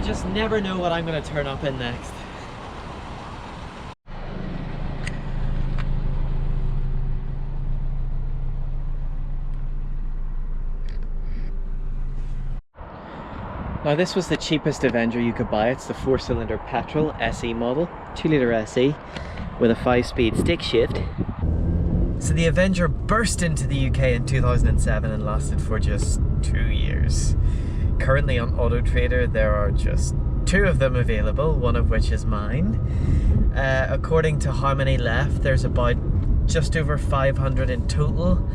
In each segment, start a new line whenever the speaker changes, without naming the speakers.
just never know what I'm going to turn up in next. Now this was the cheapest Avenger you could buy. It's the 4-cylinder petrol SE model, 2-litre SE with a 5-speed stick shift. So the Avenger burst into the UK in 2007 and lasted for just 2 years. Currently on Auto Trader there are just 2 of them available, one of which is mine. According to how many left, there's about just over 500 in total.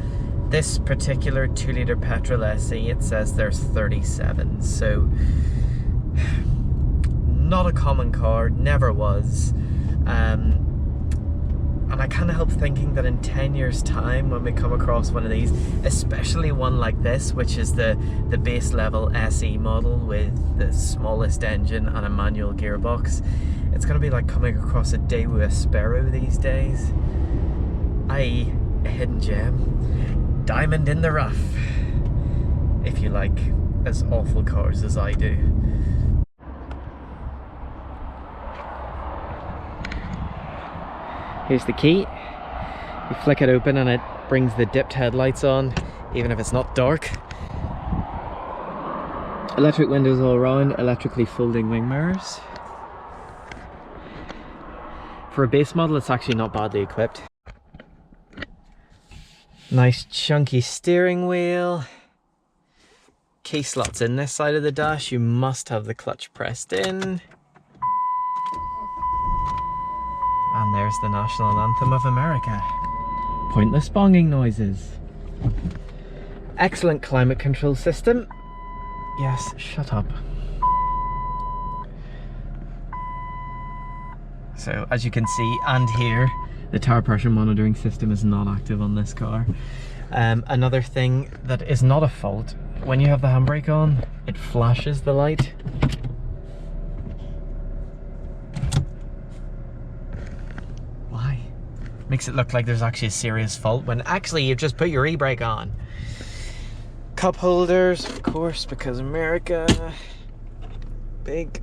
This particular 2-litre petrol SE, it says there's 37, so not a common car, never was. And I can't help thinking that in 10 years time, when we come across one of these, especially one like this, which is the base level SE model with the smallest engine and a manual gearbox, it's going to be like coming across a Daewoo Sparrow these days, i.e. a hidden gem. Diamond in the rough, if you like as awful cars as I do. Here's the key. You flick it open and it brings the dipped headlights on, even if it's not dark. Electric windows all around, electrically folding wing mirrors. For a base model, it's actually not badly equipped. Nice chunky steering wheel. Key slots in this side of the dash. You must have the clutch pressed in. And there's the national anthem of America. Pointless bonging noises. Excellent climate control system. Yes, shut up. So as you can see and hear, the tire pressure monitoring system is not active on this car. Another thing that is not a fault, when you have the handbrake on, it flashes the light. Why? Makes it look like there's actually a serious fault when actually you've just put your e-brake on. Cup holders, of course, because America. Big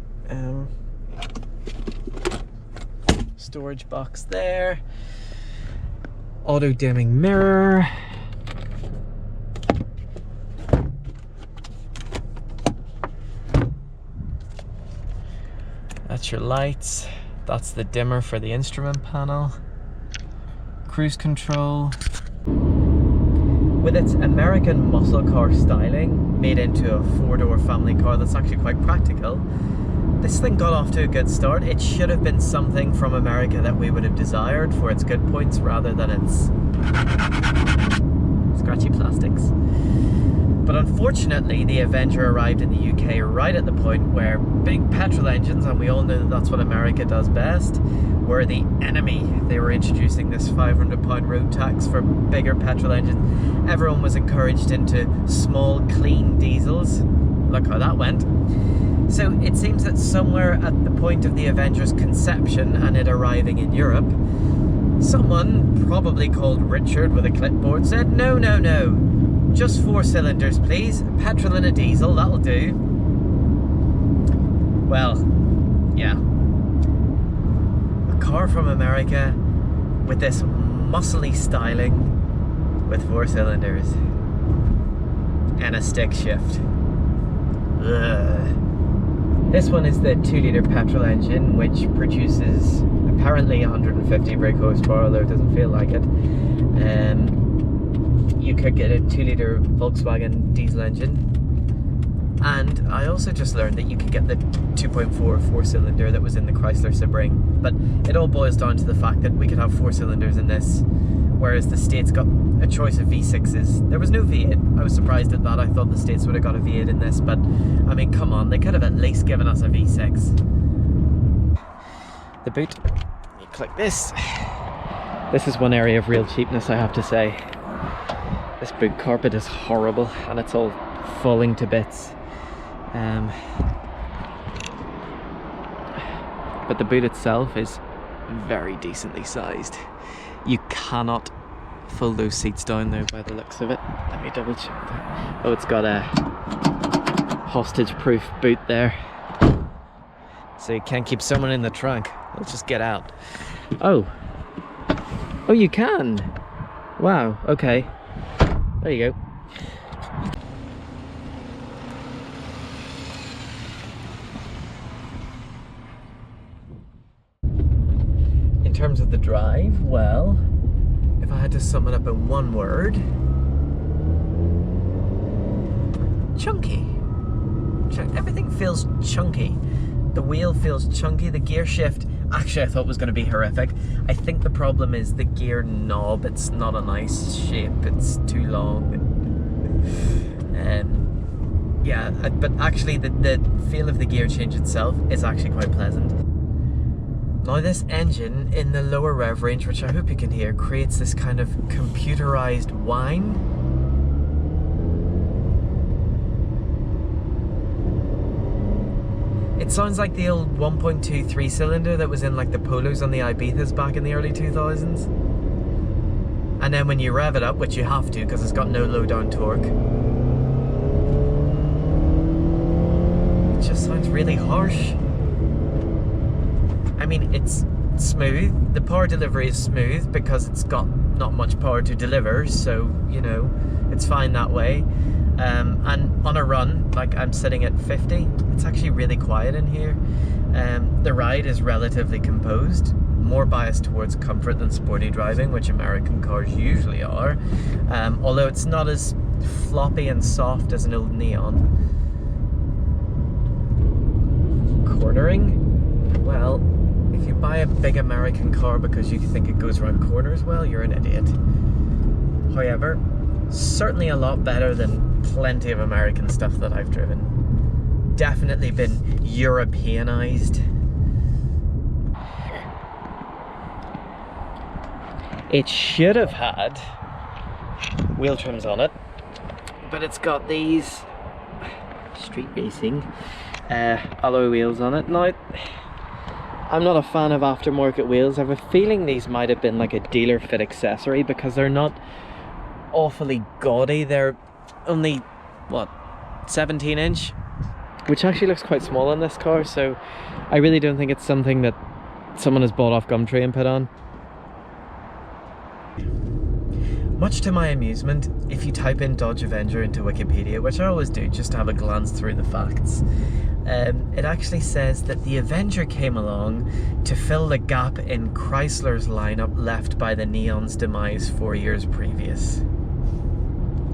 storage box there. Auto dimming mirror. That's your lights. That's the dimmer for the instrument panel. Cruise control. With its American muscle car styling made into a 4-door family car that's actually quite practical, this thing got off to a good start. It should have been something from America that we would have desired for its good points rather than its scratchy plastics. But unfortunately, the Avenger arrived in the UK right at the point where big petrol engines, and we all know that that's what America does best, were the enemy. They were introducing this £500 road tax for bigger petrol engines. Everyone was encouraged into small, clean diesels. Look how that went. So it seems that somewhere at the point of the Avenger's conception and it arriving in Europe, someone, probably called Richard with a clipboard, said, no, no, no, just 4 cylinders please, petrol and a diesel, that'll do. Well, yeah. A car from America with this muscly styling with 4 cylinders and a stick shift. Ugh. This one is the 2-litre petrol engine, which produces apparently 150 brake horsepower, although it doesn't feel like it. You could get a 2-litre Volkswagen diesel engine. And I also just learned that you could get the 2.4 4-cylinder that was in the Chrysler Sebring. But it all boils down to the fact that we could have 4 cylinders in this, whereas the States got a choice of V6s. There was no V8. I was surprised at that. I thought the States would have got a V8 in this, but I mean, come on, they could have at least given us a V6. The boot, you click this. This is one area of real cheapness, I have to say. This boot carpet is horrible and it's all falling to bits. But the boot itself is very decently sized. You cannot fold those seats down though by the looks of it. Let me double check that. Oh, it's got a hostage proof boot there. So you can't keep someone in the trunk. They'll just get out. Oh. Oh, you can. Wow, okay. There you go. In terms of the drive, well, if I had to sum it up in one word, chunky. Everything feels chunky. The wheel feels chunky. The gear shift, actually I thought was going to be horrific. I think the problem is the gear knob. It's not a nice shape. It's too long. Yeah, but actually the feel of the gear change itself is actually quite pleasant. Now this engine in the lower rev range, which I hope you can hear, creates this kind of computerized whine. It sounds like the old 1.2 3-cylinder that was in like the Polos on the Ibizas back in the early 2000s. And then when you rev it up, which you have to because it's got no low down torque, it just sounds really harsh. I mean, it's smooth. The power delivery is smooth because it's got not much power to deliver, so, you know, it's fine that way. And on a run, like I'm sitting at 50, it's actually really quiet in here. The ride is relatively composed, more biased towards comfort than sporty driving, which American cars usually are. Although it's not as floppy and soft as an old Neon. Cornering? Well, if you buy a big American car because you think it goes around corners well, you're an idiot. However, certainly a lot better than plenty of American stuff that I've driven. Definitely been Europeanized. It should have had wheel trims on it, but it's got these street racing alloy wheels on it. Now, I'm not a fan of aftermarket wheels. I have a feeling these might have been like a dealer fit accessory because they're not awfully gaudy. They're only, what, 17 inch? Which actually looks quite small in this car, so I really don't think it's something that someone has bought off Gumtree and put on. Much to my amusement, if you type in Dodge Avenger into Wikipedia, which I always do just to have a glance through the facts, it actually says that the Avenger came along to fill the gap in Chrysler's lineup left by the Neon's demise 4 years previous.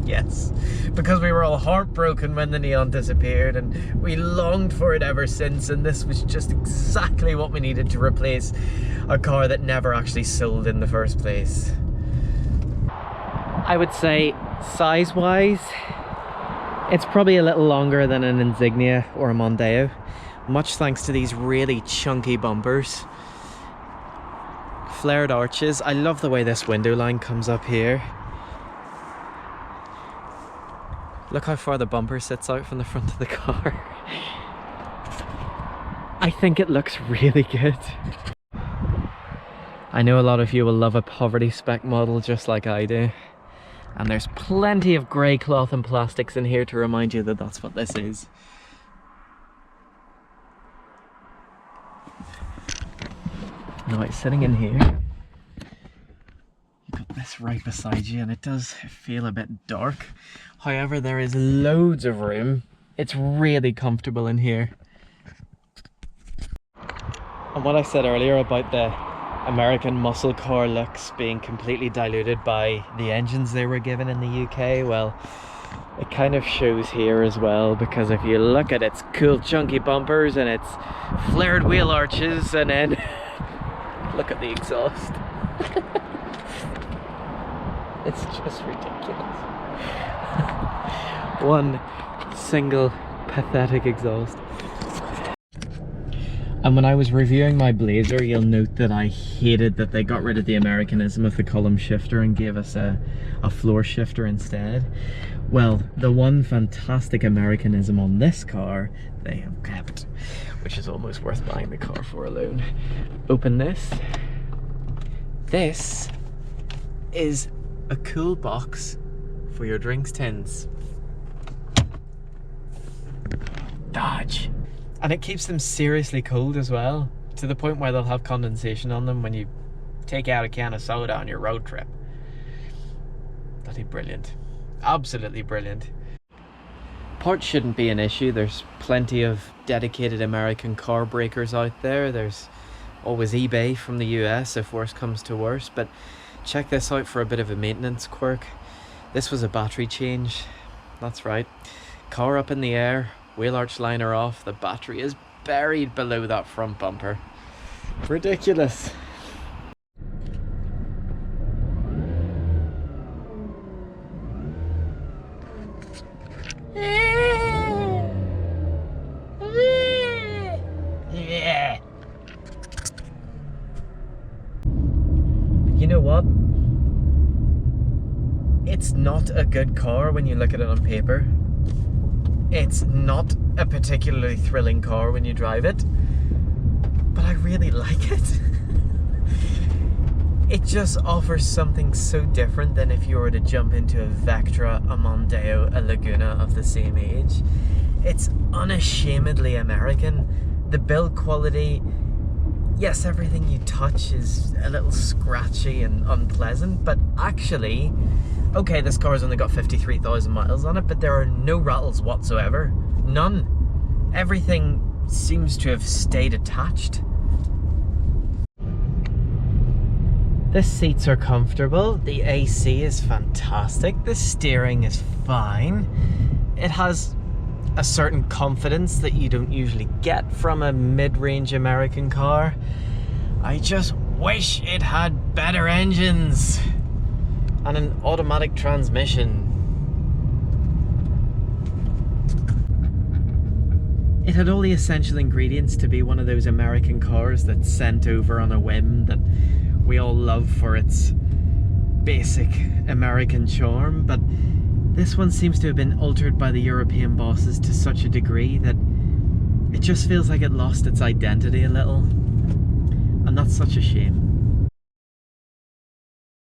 Yes, because we were all heartbroken when the Neon disappeared and we longed for it ever since, and this was just exactly what we needed to replace a car that never actually sold in the first place. I would say size-wise, it's probably a little longer than an Insignia or a Mondeo, much thanks to these really chunky bumpers. Flared arches. I love the way this window line comes up here. Look how far the bumper sits out from the front of the car. I think it looks really good. I know a lot of you will love a poverty spec model just like I do. And there's plenty of grey cloth and plastics in here to remind you that that's what this is. Now it's sitting in here. You've got this right beside you and it does feel a bit dark. However, there is loads of room. It's really comfortable in here. And what I said earlier about the American muscle car looks being completely diluted by the engines they were given in the UK, well, it kind of shows here as well, because if you look at its cool chunky bumpers and its flared wheel arches, and then look at the exhaust. It's just ridiculous. One single pathetic exhaust. And when I was reviewing my Blazer, you'll note that I hated that they got rid of the Americanism of the column shifter and gave us a floor shifter instead. Well, the one fantastic Americanism on this car, they have kept, which is almost worth buying the car for alone. Open this. This is a cool box for your drinks tins. Dodge. And it keeps them seriously cold as well, to the point where they'll have condensation on them when you take out a can of soda on your road trip. Bloody brilliant. Absolutely brilliant. Parts shouldn't be an issue. There's plenty of dedicated American car breakers out there. There's always eBay from the US if worse comes to worse. But check this out for a bit of a maintenance quirk. This was a battery change. That's right. Car up in the air, wheel arch liner off, the battery is buried below that front bumper. Ridiculous. You know what? It's not a good car when you look at it on paper. It's not a particularly thrilling car when you drive it, but I really like it. It just offers something so different than if you were to jump into a Vectra, a Mondeo, a Laguna of the same age. It's unashamedly American. The build quality, yes, everything you touch is a little scratchy and unpleasant, but actually, okay, this car's only got 53,000 miles on it, but there are no rattles whatsoever. None. Everything seems to have stayed attached. The seats are comfortable, the AC is fantastic, the steering is fine. It has a certain confidence that you don't usually get from a mid-range American car. I just wish it had better engines and an automatic transmission. It had all the essential ingredients to be one of those American cars that's sent over on a whim, that we all love for its basic American charm, but this one seems to have been altered by the European bosses to such a degree that it just feels like it lost its identity a little, and that's such a shame.